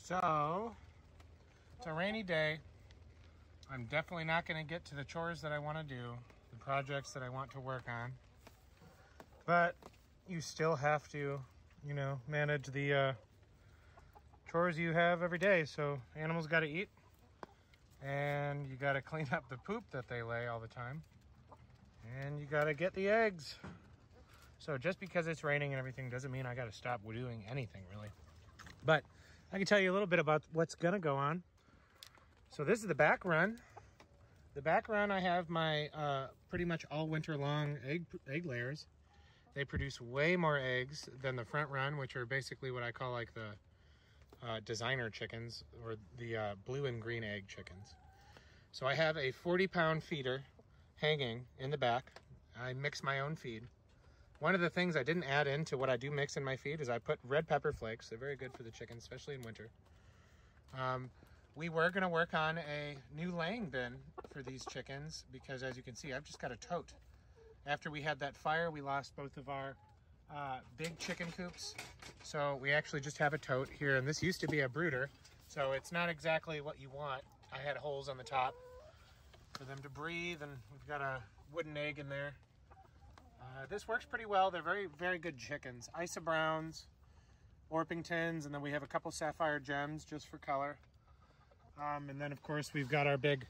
So, it's a rainy day. I'm definitely not going to get to the chores that I want to do, the projects that I want to work on. But you still have to, you know, manage the chores you have every day. So animals got to eat, and you got to clean up the poop that they lay all the time, and you got to get the eggs. So just because it's raining and everything doesn't mean I got to stop doing anything really. But I can tell you a little bit about what's going to go on. So this is the back run. The back run, I have my pretty much all winter long egg layers. They produce way more eggs than the front run, which are basically what I call like the designer chickens, or the blue and green egg chickens. So I have a 40-pound feeder hanging in the back. I mix my own feed. One of the things I didn't add into what I do mix in my feed is I put red pepper flakes. They're very good for the chickens, especially in winter. We were going to work on a new laying bin for these chickens because, as you can see, I've just got a tote. After we had that fire, we lost both of our big chicken coops. So we actually just have a tote here, and this used to be a brooder. So it's not exactly what you want. I had holes on the top for them to breathe, and we've got a wooden egg in there. This works pretty well. They're very, very good chickens. Isa Browns, Orpingtons, and then we have a couple Sapphire Gems just for color. And then, of course, we've got our big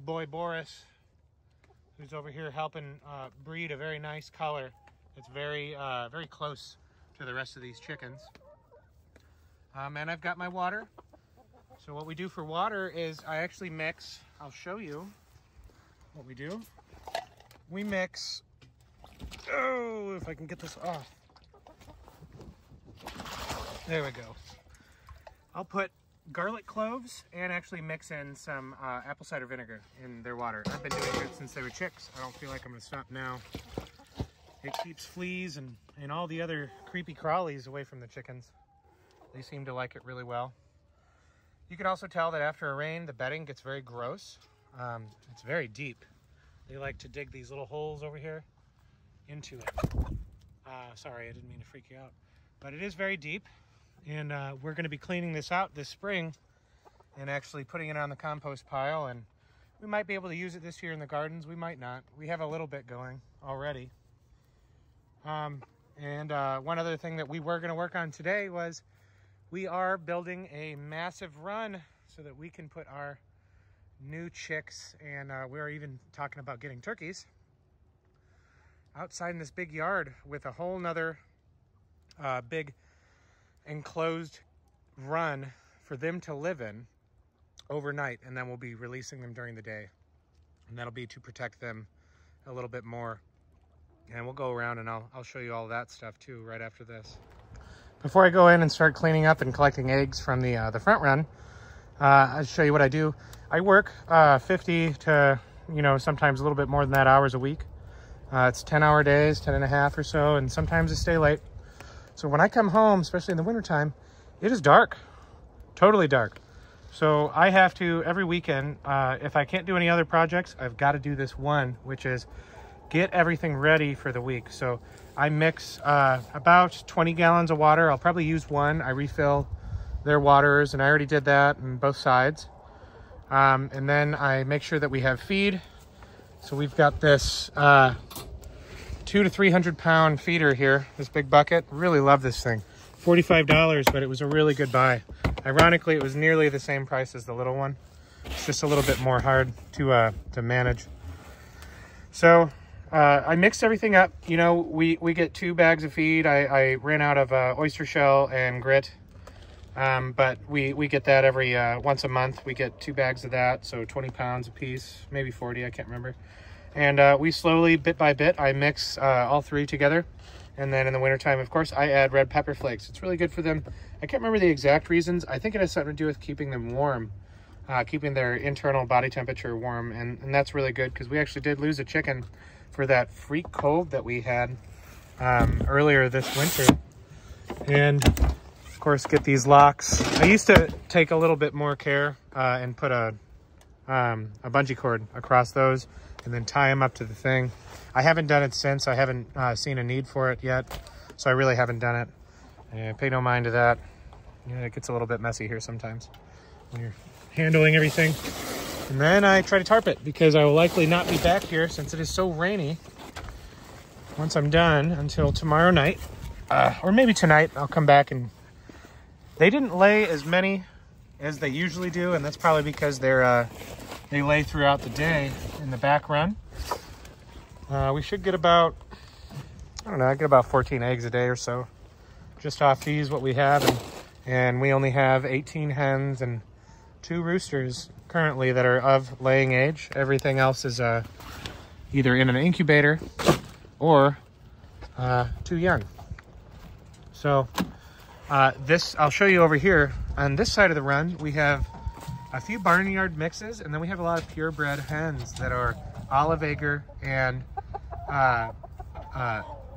boy Boris, who's over here helping breed a very nice color. It's very, very close to the rest of these chickens. And I've got my water. So what we do for water is I actually mix, I'll show you what we do. We mix, oh, if I can get this off. There we go. I'll put garlic cloves and actually mix in some apple cider vinegar in their water. I've been doing it since they were chicks. I don't feel like I'm going to stop now. It keeps fleas and all the other creepy crawlies away from the chickens. They seem to like it really well. You can also tell that after a rain, the bedding gets very gross. It's very deep. They like to dig these little holes over here into it. Sorry, I didn't mean to freak you out. But it is very deep. And we're going to be cleaning this out this spring and actually putting it on the compost pile. And we might be able to use it this year in the gardens. We might not. We have a little bit going already. One other thing that we were going to work on today was we are building a massive run so that we can put our new chicks, and we're even talking about getting turkeys, outside in this big yard with a whole nother big enclosed run for them to live in overnight, and then we'll be releasing them during the day, and that'll be to protect them a little bit more. And we'll go around and I'll show you all that stuff too right after this. Before I go in and start cleaning up and collecting eggs from the front run, I'll show you what I do. I work 50 to, you know, sometimes a little bit more than that hours a week. It's 10-hour days, 10 and a half or so, and sometimes I stay late. So when I come home, especially in the wintertime, it is dark, totally dark. So I have to, every weekend, if I can't do any other projects, I've got to do this one, which is get everything ready for the week. So I mix about 20 gallons of water. I'll probably use one. I refill their waters, and I already did that on both sides. And then I make sure that we have feed. So we've got this 200 to 300 pound feeder here, this big bucket. Really love this thing. $45, but it was a really good buy. Ironically, it was nearly the same price as the little one. It's just a little bit more hard to manage. So I mixed everything up. You know, we get 2 bags of feed. I ran out of oyster shell and grit, but we get that every once a month. We get 2 bags of that, so 20 pounds a piece, maybe 40, I can't remember. And we slowly, bit by bit, I mix all 3 together. And then in the wintertime, of course, I add red pepper flakes. It's really good for them. I can't remember the exact reasons. I think it has something to do with keeping them warm, keeping their internal body temperature warm. And that's really good because we actually did lose a chicken for that freak cold that we had earlier this winter. And of course, get these locks. I used to take a little bit more care and put a bungee cord across those and then tie them up to the thing. I haven't done it since. I haven't seen a need for it yet, so I really haven't done it. Pay no mind to that. Yeah, it gets a little bit messy here sometimes when you're handling everything. And then I try to tarp it because I will likely not be back here since it is so rainy once I'm done until tomorrow night. Or maybe tonight I'll come back. And they didn't lay as many as they usually do, and that's probably because they lay throughout the day in the back run. We should get about, I don't know, I get about 14 eggs a day or so just off these, what we have. And we only have 18 hens and 2 roosters currently that are of laying age. Everything else is either in an incubator or too young. So this, I'll show you over here. On this side of the run, we have a few barnyard mixes, and then we have a lot of purebred hens that are olive egger and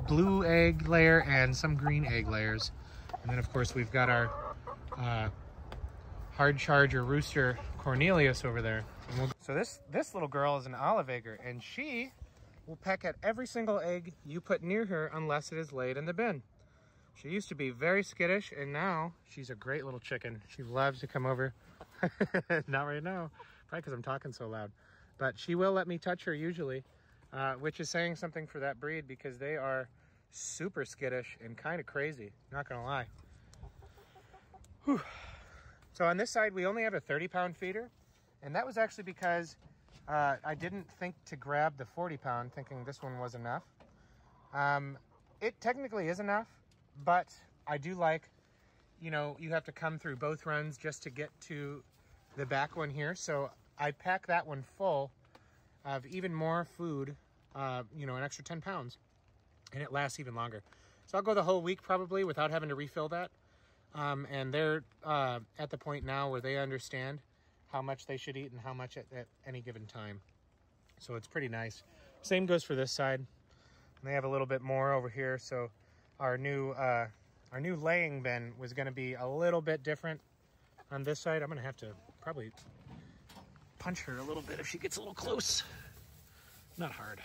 blue egg layer and some green egg layers. And then of course we've got our hard charger rooster Cornelius over there. So this little girl is an olive egger, and she will peck at every single egg you put near her unless it is laid in the bin. She used to be very skittish, and now she's a great little chicken. She loves to come over. Not right now, probably because I'm talking so loud. But she will let me touch her usually, which is saying something for that breed because they are super skittish and kind of crazy, not gonna lie. Whew. So on this side, we only have a 30-pound feeder, and that was actually because I didn't think to grab the 40-pound, thinking this one was enough. It technically is enough, but I do like, you know, you have to come through both runs just to get to the back one here. So I pack that one full of even more food, you know, an extra 10 pounds, and it lasts even longer. So I'll go the whole week probably without having to refill that. And they're at the point now where they understand how much they should eat and how much at any given time. So it's pretty nice. Same goes for this side. And they have a little bit more over here. So our new laying bin was going to be a little bit different on this side. I'm going to have to probably punch her a little bit if she gets a little close. Not hard.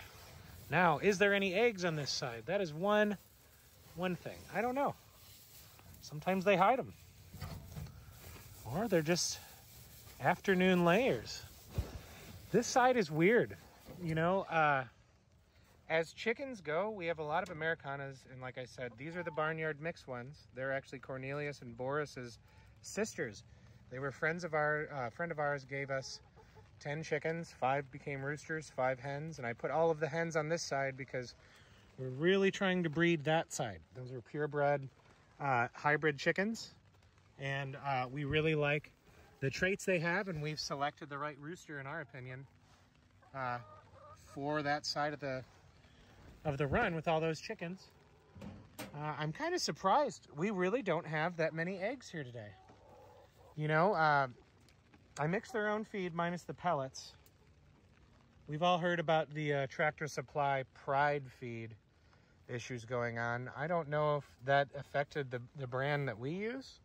Now, is there any eggs on this side? That is one thing. I don't know. Sometimes they hide them. Or they're just afternoon layers. This side is weird. You know, as chickens go, we have a lot of Americanas, and like I said, these are the barnyard mix ones. They're actually Cornelius and Boris's sisters. They were friends of our, friend of ours gave us 10 chickens, 5 became roosters, 5 hens, and I put all of the hens on this side because we're really trying to breed that side. Those are purebred hybrid chickens, and we really like the traits they have, and we've selected the right rooster, in our opinion, for that side of the run with all those chickens. I'm kind of surprised. We really don't have that many eggs here today. You know, I mix their own feed minus the pellets. We've all heard about the Tractor Supply Pride feed issues going on. I don't know if that affected the brand that we use,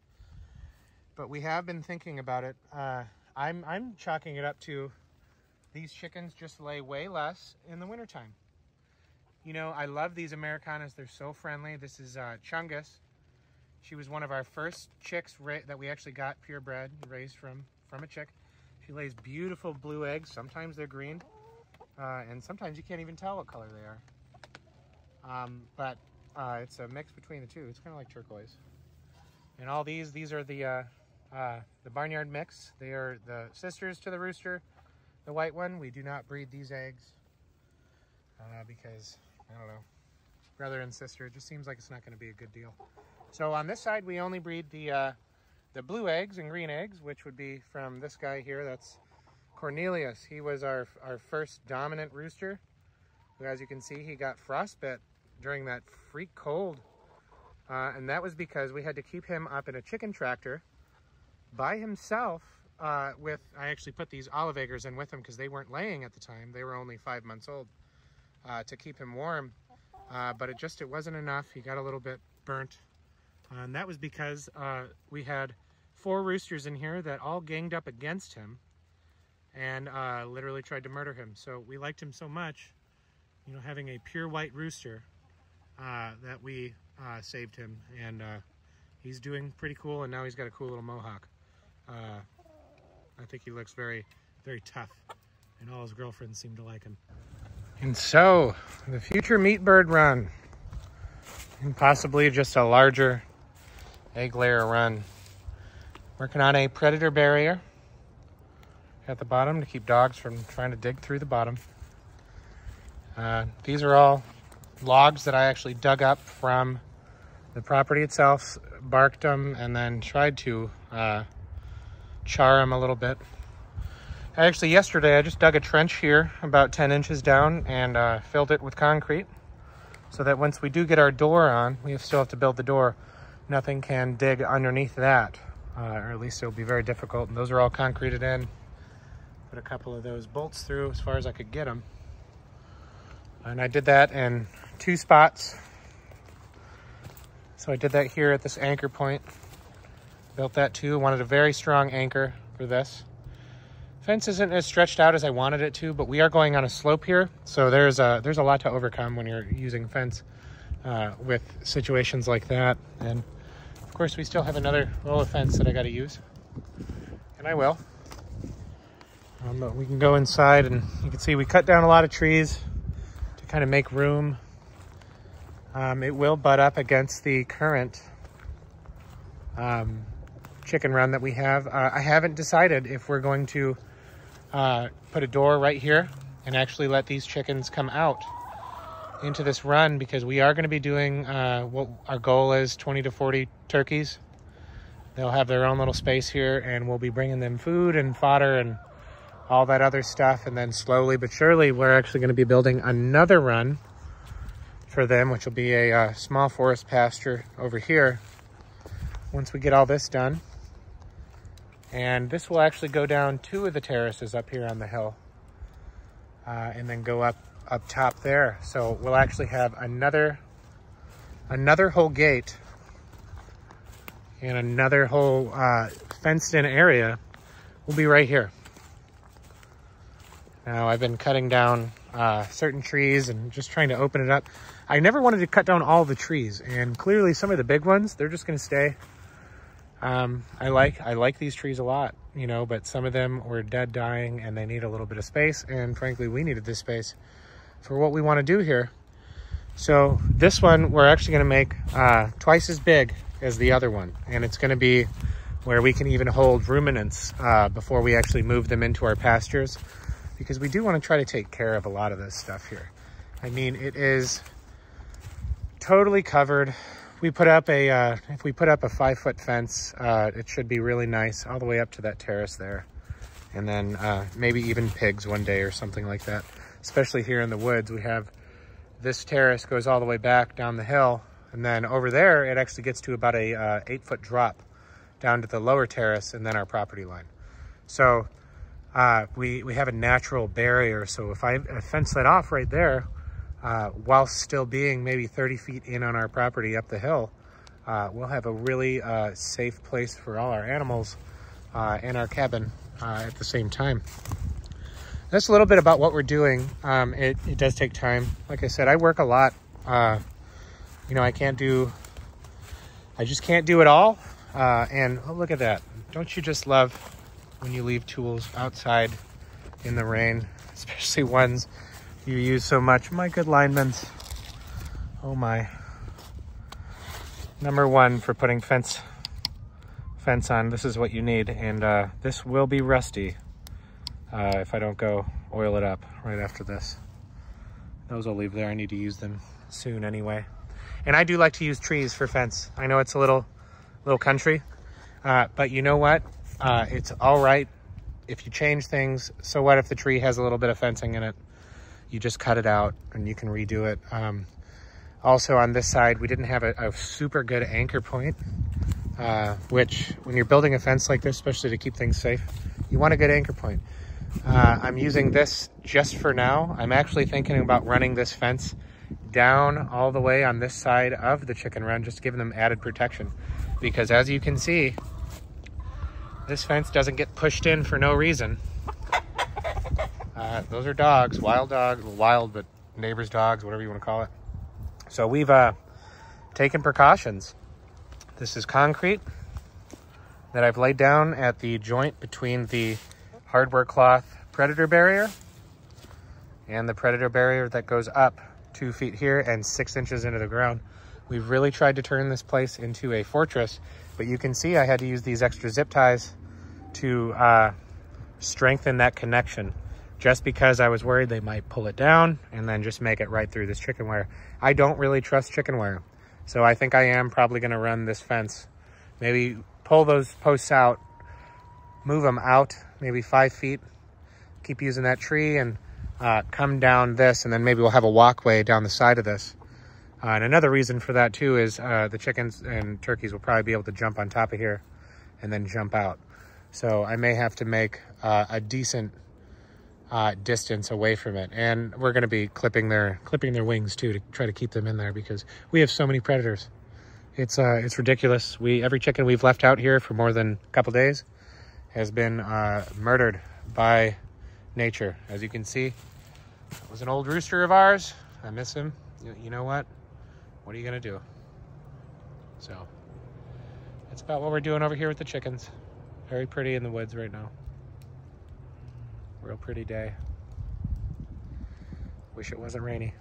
but we have been thinking about it. I'm chalking it up to these chickens just lay way less in the wintertime. You know, I love these Americanas. They're so friendly. This is Chungus. She was one of our first chicks that we actually got purebred, raised from a chick. She lays beautiful blue eggs. Sometimes they're green, and sometimes you can't even tell what color they are. But it's a mix between the two. It's kind of like turquoise. And all these are the barnyard mix. They are the sisters to the rooster, the white one. We do not breed these eggs because, I don't know, brother and sister, it just seems like it's not going to be a good deal. So on this side, we only breed the blue eggs and green eggs, which would be from this guy here. That's Cornelius. He was our first dominant rooster, who, as you can see, he got frostbite during that freak cold. And that was because we had to keep him up in a chicken tractor by himself I actually put these olive eggers in with him because they weren't laying at the time. They were only 5 months old, to keep him warm. But it wasn't enough. He got a little bit burnt. And that was because we had 4 roosters in here that all ganged up against him and literally tried to murder him. So we liked him so much, you know, having a pure white rooster, that we saved him. And he's doing pretty cool, and now he's got a cool little mohawk. I think he looks very, very tough, and all his girlfriends seem to like him. And so, the future meat bird run, and possibly just a larger egg layer run. Working on a predator barrier at the bottom to keep dogs from trying to dig through the bottom. These are all logs that I actually dug up from the property itself, barked them, and then tried to char them a little bit. Actually, yesterday I just dug a trench here about 10 inches down and filled it with concrete so that once we do get our door on, we still have to build the door, nothing can dig underneath that, or at least it'll be very difficult. And those are all concreted in. Put a couple of those bolts through as far as I could get them. And I did that in 2 spots. So I did that here at this anchor point. Built that too. Wanted a very strong anchor for this. Fence isn't as stretched out as I wanted it to, but we are going on a slope here. So there's a lot to overcome when you're using fence with situations like that. And of course we still have another roll of fence that I got to use. And I will. But we can go inside and you can see we cut down a lot of trees to kind of make room. It will butt up against the current chicken run that we have. I haven't decided if we're going to put a door right here and actually let these chickens come out into this run, because we are going to be doing what our goal is, 20 to 40 turkeys. They'll have their own little space here, and we'll be bringing them food and fodder and all that other stuff. And then slowly but surely, we're actually going to be building another run for them, which will be a small forest pasture over here once we get all this done. And this will actually go down 2 of the terraces up here on the hill and then go up top there. So we'll actually have another whole gate and another whole fenced in area will be right here. Now I've been cutting down certain trees and just trying to open it up. I never wanted to cut down all the trees, and clearly some of the big ones, they're just going to stay. I like these trees a lot, you know, but some of them were dead, dying, and they need a little bit of space. And frankly, we needed this space for what we want to do here. So this one, we're actually going to make twice as big as the other one. And it's going to be where we can even hold ruminants before we actually move them into our pastures, because we do want to try to take care of a lot of this stuff here. I mean, it is totally covered. We put up a, if we put up a 5-foot fence, it should be really nice all the way up to that terrace there. And then maybe even pigs one day or something like that. Especially here in the woods, we have this terrace goes all the way back down the hill. And then over there, it actually gets to about a 8-foot drop down to the lower terrace and then our property line. So we have a natural barrier. So if I fence that off right there, while still being maybe 30 feet in on our property up the hill, we'll have a really safe place for all our animals in our cabin at the same time. That's a little bit about what we're doing. It does take time. Like I said, I work a lot. You know, I just can't do it all. And oh, look at that. Don't you just love when you leave tools outside in the rain, especially ones you use so much? My good linemen. Oh my. Number 1 for putting fence on, this is what you need. And this will be rusty if I don't go oil it up right after this. Those I'll leave there. I need to use them soon anyway. And I do like to use trees for fence. I know it's a little country, but you know what? It's all right if you change things. So what if the tree has a little bit of fencing in it? You just cut it out and you can redo it. Also on this side, we didn't have a super good anchor point, which when you're building a fence like this, especially to keep things safe, you want a good anchor point. I'm using this just for now. I'm actually thinking about running this fence down all the way on this side of the chicken run, just giving them added protection. Because as you can see, this fence doesn't get pushed in for no reason. Those are dogs, wild, but neighbors' dogs, whatever you want to call it. So we've taken precautions This is concrete that I've laid down at the joint between the hardware cloth predator barrier and the predator barrier that goes up 2 feet here and 6 inches into the ground. We've really tried to turn this place into a fortress, but you can see I had to use these extra zip ties to strengthen that connection, just because I was worried they might pull it down and then just make it right through this chicken wire. I don't really trust chicken wire, so I think I am probably gonna run this fence, maybe pull those posts out, move them out maybe 5 feet, keep using that tree, and come down this, and then maybe we'll have a walkway down the side of this. And another reason for that too is the chickens and turkeys will probably be able to jump on top of here and then jump out. So I may have to make a decent distance away from it. And we're gonna be clipping their wings too to try to keep them in there, because we have so many predators. It's ridiculous. Every chicken we've left out here for more than a couple days has been murdered by nature. As you can see, it was an old rooster of ours. I miss him. You know what? What are you gonna do? So that's about what we're doing over here with the chickens. Very pretty in the woods right now. Real pretty day. Wish it wasn't rainy.